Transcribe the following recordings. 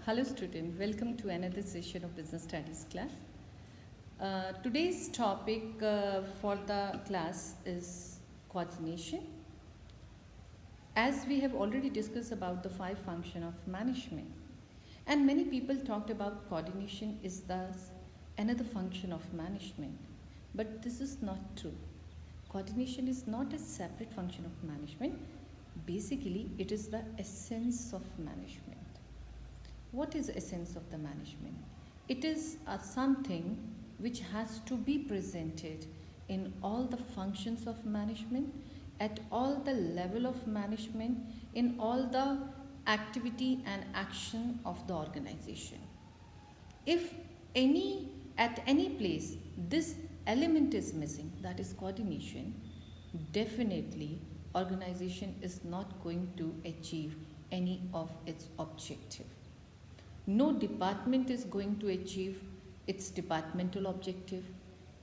Hello student, welcome to another session of business studies class. Today's topic for the class is coordination. As we have already discussed about the 5 functions of management, and many people talked about coordination is thus another function of management, but this is not true. Coordination is not a separate function of management. Basically, it is the essence of management. What is the essence of the management? It is something which has to be presented in all the functions of management, at all the level of management, in all the activity and action of the organization. If at any place this element is missing, that is coordination, definitely organization is not going to achieve any of its objective. No department is going to achieve its departmental objective.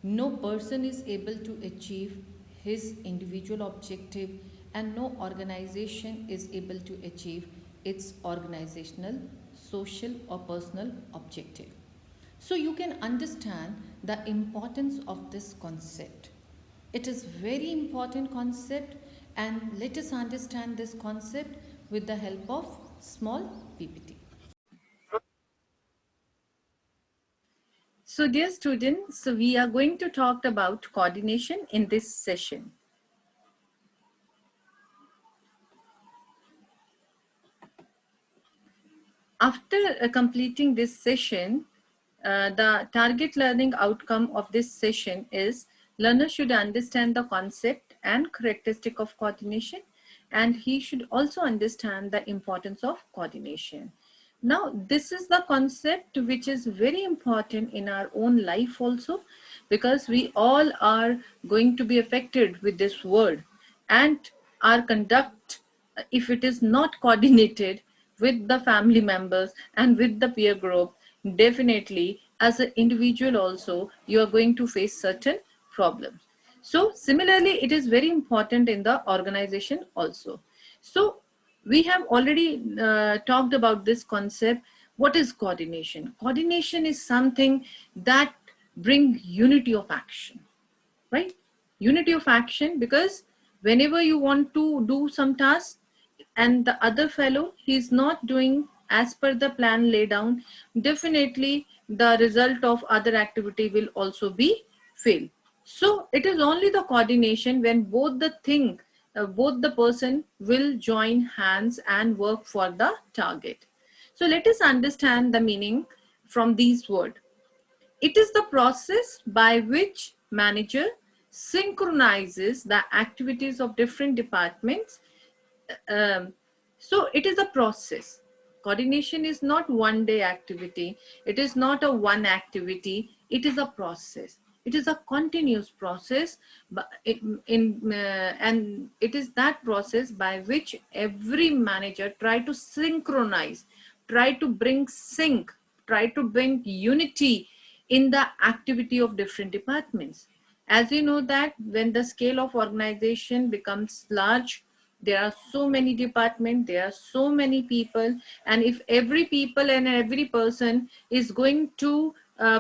No person is able to achieve his individual objective, and no organization is able to achieve its organizational, social or personal objective. So you can understand the importance of this concept. It is very important concept, and let us understand this concept with the help of small PPT. So dear students, we are going to talk about coordination in this session. After completing this session, the target learning outcome of this session is learner should understand the concept and characteristic of coordination, and he should also understand the importance of coordination. Now, this is the concept which is very important in our own life also, because we all are going to be affected with this word, and our conduct, if it is not coordinated with the family members and with the peer group, definitely as an individual also you are going to face certain problems. So similarly, it is very important in the organization also. So we have already talked about this concept. What is coordination? Coordination is something that brings unity of action, right? Unity of action, because whenever you want to do some task and the other fellow, he is not doing as per the plan laid down, definitely the result of other activity will also be failed. So it is only the coordination when both the person will join hands and work for the target. So let us understand the meaning from these words. It is the process by which manager synchronizes the activities of different departments. So it is a process. Coordination is not one day activity. It is not a one activity. It is a process. It is a continuous process, and it is that process by which every manager try to synchronize, try to bring sync, try to bring unity in the activity of different departments. As you know that when the scale of organization becomes large, there are so many departments, there are so many people, and if every people and every person is going to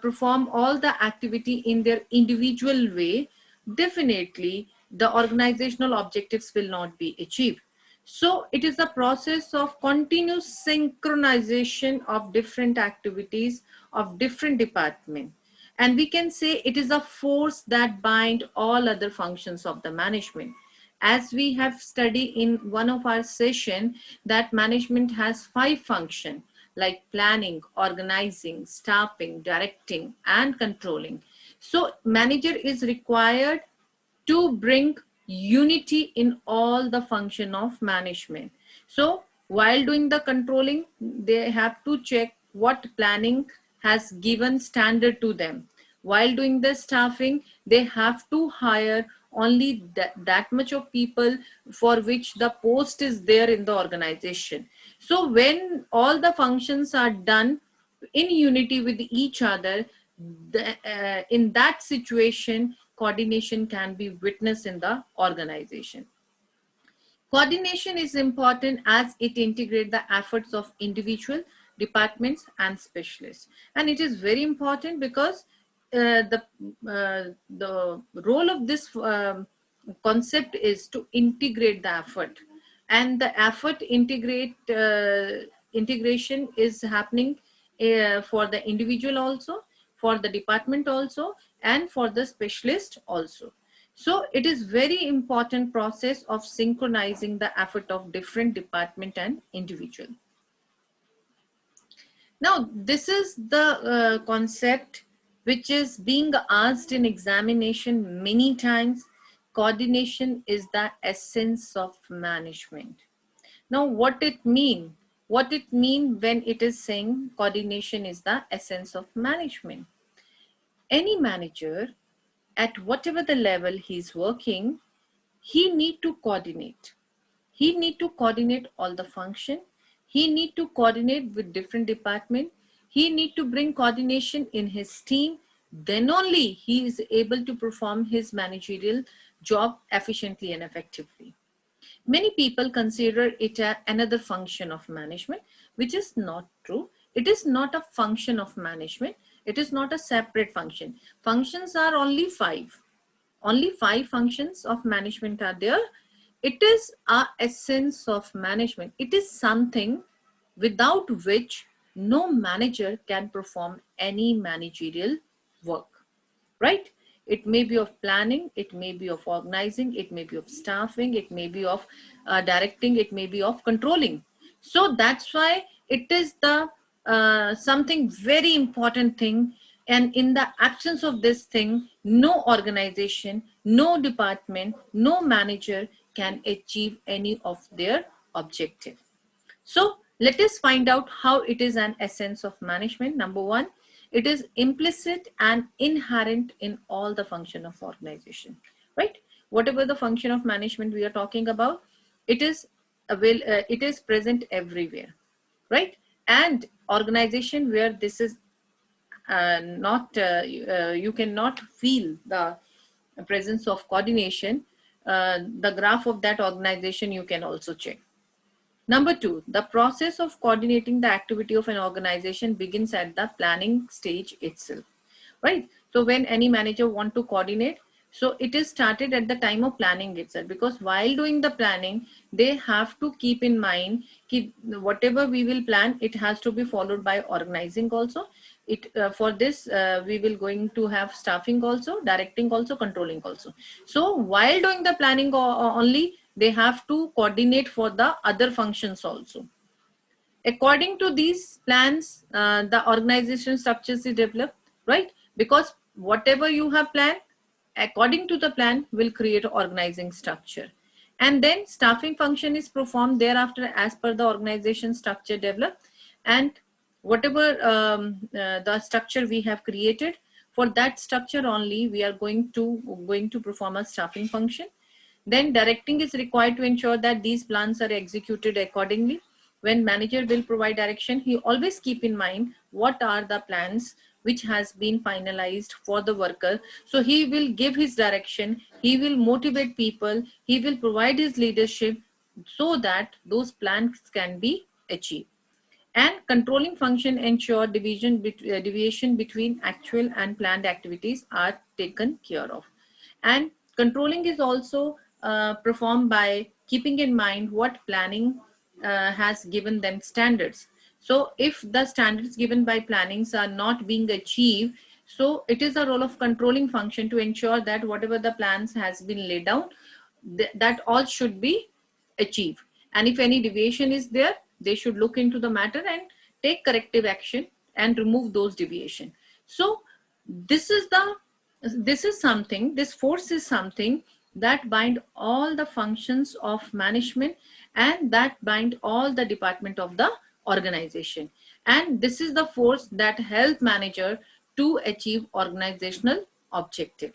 perform all the activity in their individual way, definitely the organizational objectives will not be achieved. So it is a process of continuous synchronization of different activities of different departments. And we can say it is a force that binds all other functions of the management. As we have studied in one of our session, that management has 5 functions like planning, organizing, staffing, directing, and controlling. So manager is required to bring unity in all the function of management. So while doing the controlling, they have to check what planning has given standard to them. While doing the staffing, they have to hire only that much of people for which the post is there in the organization. So when all the functions are done in unity with each other, in that situation, coordination can be witnessed in the organization. Coordination is important as it integrates the efforts of individual, departments and specialists. And it is very important because the role of this concept is to integrate the effort, and the effort integration is happening for the individual also, for the department also, and for the specialist also. So it is very important process of synchronizing the effort of different department and individual. Now, this is the concept which is being asked in examination many times. Coordination is the essence of management. Now, what it mean? What it mean when it is saying coordination is the essence of management? Any manager, at whatever the level he's working, he need to coordinate. He need to coordinate all the function. He need to coordinate with different department. He need to bring coordination in his team. Then only he is able to perform his managerial job efficiently and effectively. Many people consider it another function of management, which is not true. It is not a function of management. It is not a separate function. Functions are only five. Only five functions of management are there. It is our essence of management. It is something without which no manager can perform any managerial work, right? It may be of planning, it may be of organizing, it may be of staffing, it may be of directing, it may be of controlling. So that's why it is the something very important thing. And in the absence of this thing, no organization, no department, no manager can achieve any of their objective. So let us find out how it is an essence of management. Number one, it is implicit and inherent in all the function of organization, right? Whatever the function of management we are talking about, it is present everywhere, right? And organization where this is you cannot feel the presence of coordination, the graph of that organization you can also check. Number two, the process of coordinating the activity of an organization begins at the planning stage itself, right? So when any manager want to coordinate, so it is started at the time of planning itself, because while doing the planning, they have to keep in mind that whatever we will plan, it has to be followed by organizing also. For this, we will going to have staffing also, directing also, controlling also. So while doing the planning only, they have to coordinate for the other functions also. According to these plans, the organization structures is developed, right? Because whatever you have planned, according to the plan, will create an organizing structure. And then staffing function is performed thereafter as per the organization structure developed. And whatever the structure we have created, for that structure only, we are going to perform a staffing function. Then directing is required to ensure that these plans are executed accordingly. When manager will provide direction, he always keep in mind what are the plans which has been finalized for the worker. So he will give his direction, he will motivate people, he will provide his leadership so that those plans can be achieved. And controlling function ensure deviation between actual and planned activities are taken care of. And controlling is also performed by keeping in mind what planning has given them standards. So if the standards given by plannings are not being achieved, so it is a role of controlling function to ensure that whatever the plans has been laid down, that all should be achieved. And if any deviation is there, they should look into the matter and take corrective action and remove those deviation. So this force is something that bind all the functions of management and that bind all the department of the organization. And this is the force that help manager to achieve organizational objective.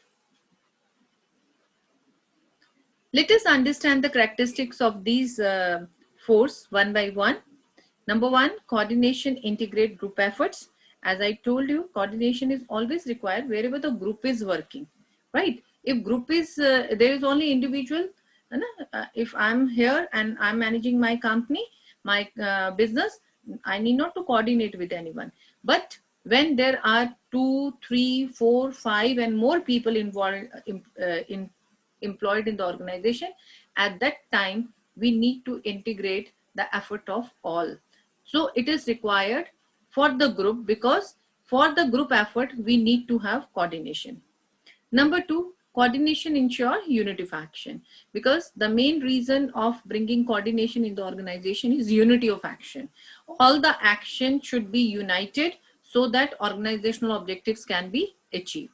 Let us understand the characteristics of these force one by one. Number one, coordination, integrate group efforts. As I told you, coordination is always required wherever the group is working, right? If group is, there is only individual, if I'm here and I'm managing my company, my business, I need not to coordinate with anyone. But when there are 2, 3, 4, 5 and more people involved, employed in the organization, at that time we need to integrate the effort of all. So it is required for the group, because for the group effort we need to have coordination. Number two, coordination ensure unity of action, because the main reason of bringing coordination in the organization is unity of action. All the action should be united so that organizational objectives can be achieved.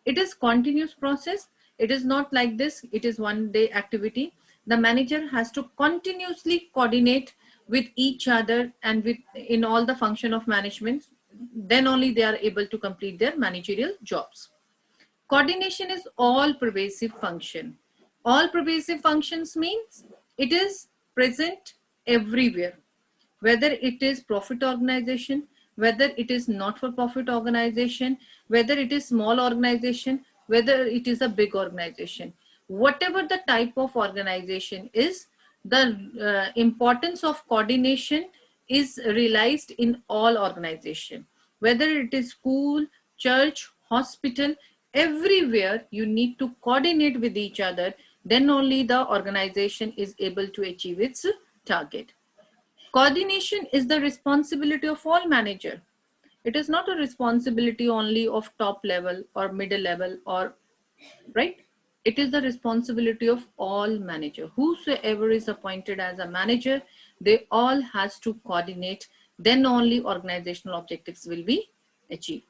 It is continuous process. It is not like this, it is one day activity. The manager has to continuously coordinate with each other and with in all the function of management. Then only they are able to complete their managerial jobs. Coordination is all pervasive function. All pervasive functions means it is present everywhere, whether it is profit organization, whether it is not-for-profit organization, whether it is small organization, whether it is a big organization. Whatever the type of organization is, the importance of coordination is realized in all organization. Whether it is school, church, hospital, everywhere you need to coordinate with each other, then only the organization is able to achieve its target. Coordination is the responsibility of all manager. It is not a responsibility only of top level or middle level, or right. It is the responsibility of all manager. Whosoever is appointed as a manager, they all has to coordinate. Then only organizational objectives will be achieved.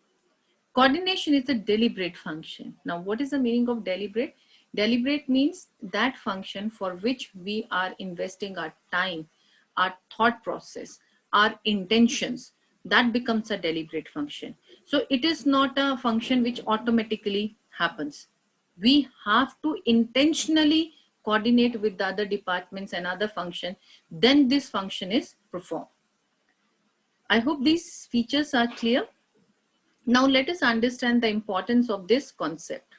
Coordination is a deliberate function. Now, what is the meaning of deliberate? Deliberate means that function for which we are investing our time, our thought process, our intentions, that becomes a deliberate function. So it is not a function which automatically happens. We have to intentionally coordinate with the other departments and other function, then this function is performed. I hope these features are clear. Now let us understand the importance of this concept.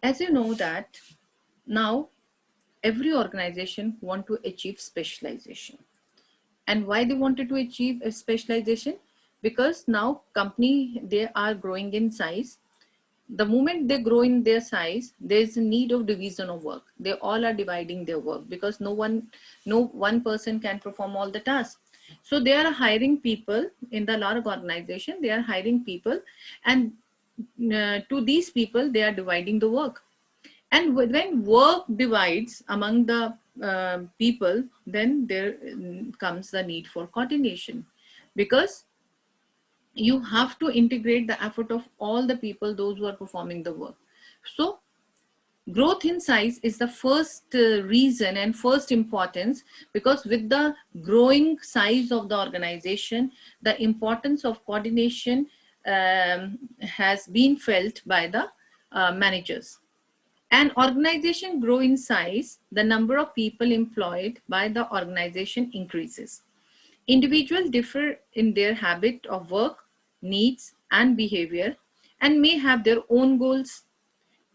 As you know that now every organization want to achieve specialization. And why they wanted to achieve a specialization? Because now company, they are growing in size. The moment they grow in their size, there is a need of division of work. They all are dividing their work because no one person can perform all the tasks. So they are hiring people in the large organization. They are hiring people, and to these people they are dividing the work. And when work divides among the people, then there comes the need for coordination, because you have to integrate the effort of all the people, those who are performing the work. So growth in size is the first reason and first importance, because with the growing size of the organization, the importance of coordination has been felt by the managers. An organization grow in size, the number of people employed by the organization increases. Individuals differ in their habit of work, needs, and behavior, and may have their own goals.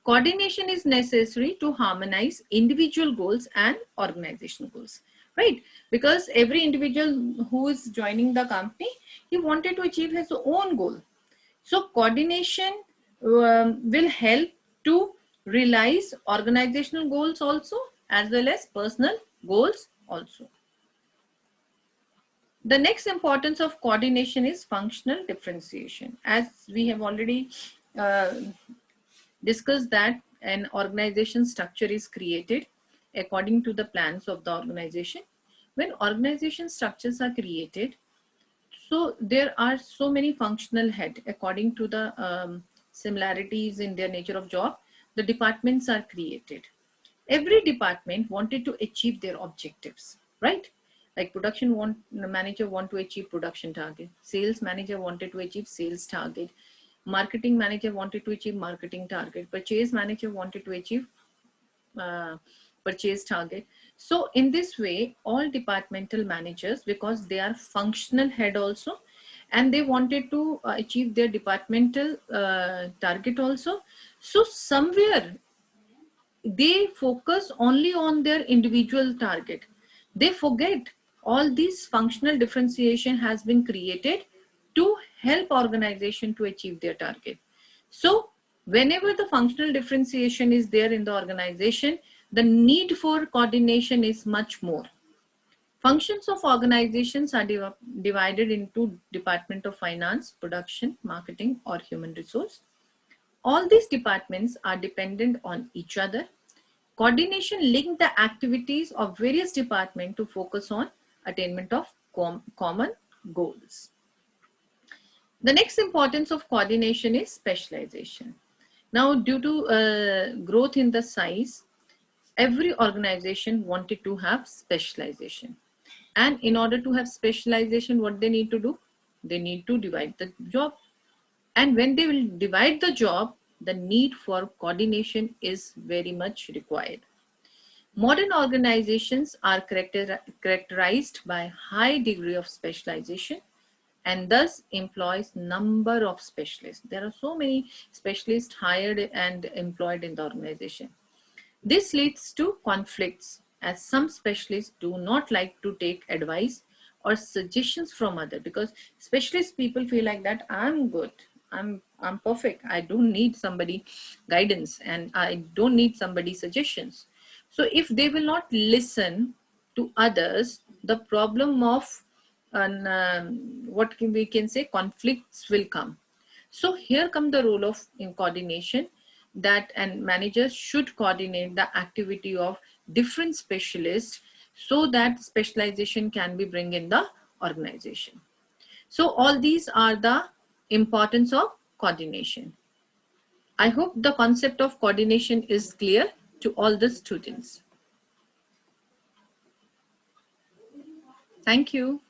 Coordination is necessary to harmonize individual goals and organizational goals, right? Because every individual who is joining the company, he wanted to achieve his own goal. So coordination will help to realize organizational goals also, as well as personal goals also. The next importance of coordination is functional differentiation. As we have already discussed, that an organization structure is created according to the plans of the organization. When organization structures are created, so there are so many functional head according to the similarities in their nature of job. The departments are created. Every department wanted to achieve their objectives, right? Like manager want to achieve production target. Sales manager wanted to achieve sales target. Marketing manager wanted to achieve marketing target. Purchase manager wanted to achieve purchase target. So in this way, all departmental managers, because they are functional head also, and they wanted to achieve their departmental target also. So somewhere they focus only on their individual target. They forget All these functional differentiation has been created to help organization to achieve their target. So whenever the functional differentiation is there in the organization, the need for coordination is much more. Functions of organizations are divided into Department of Finance, Production, Marketing, or Human Resource. All these departments are dependent on each other. Coordination links the activities of various departments to focus on attainment of common goals. The next importance of coordination is specialization. Now, due to growth in the size, every organization wanted to have specialization. And in order to have specialization, what they need to do? They need to divide the job. And when they will divide the job, the need for coordination is very much required. Modern organizations are characterized by high degree of specialization and thus employs number of specialists. There are so many specialists hired and employed in the organization. This leads to conflicts as some specialists do not like to take advice or suggestions from others, because specialist people feel like that I'm good, I'm perfect, I don't need somebody guidance and I don't need somebody suggestions. So if they will not listen to others, the problem of what we can say conflicts will come. So here come the role of in coordination, that and managers should coordinate the activity of different specialists so that specialization can be bring in the organization. So all these are the importance of coordination. I hope the concept of coordination is clear to all the students. Thank you.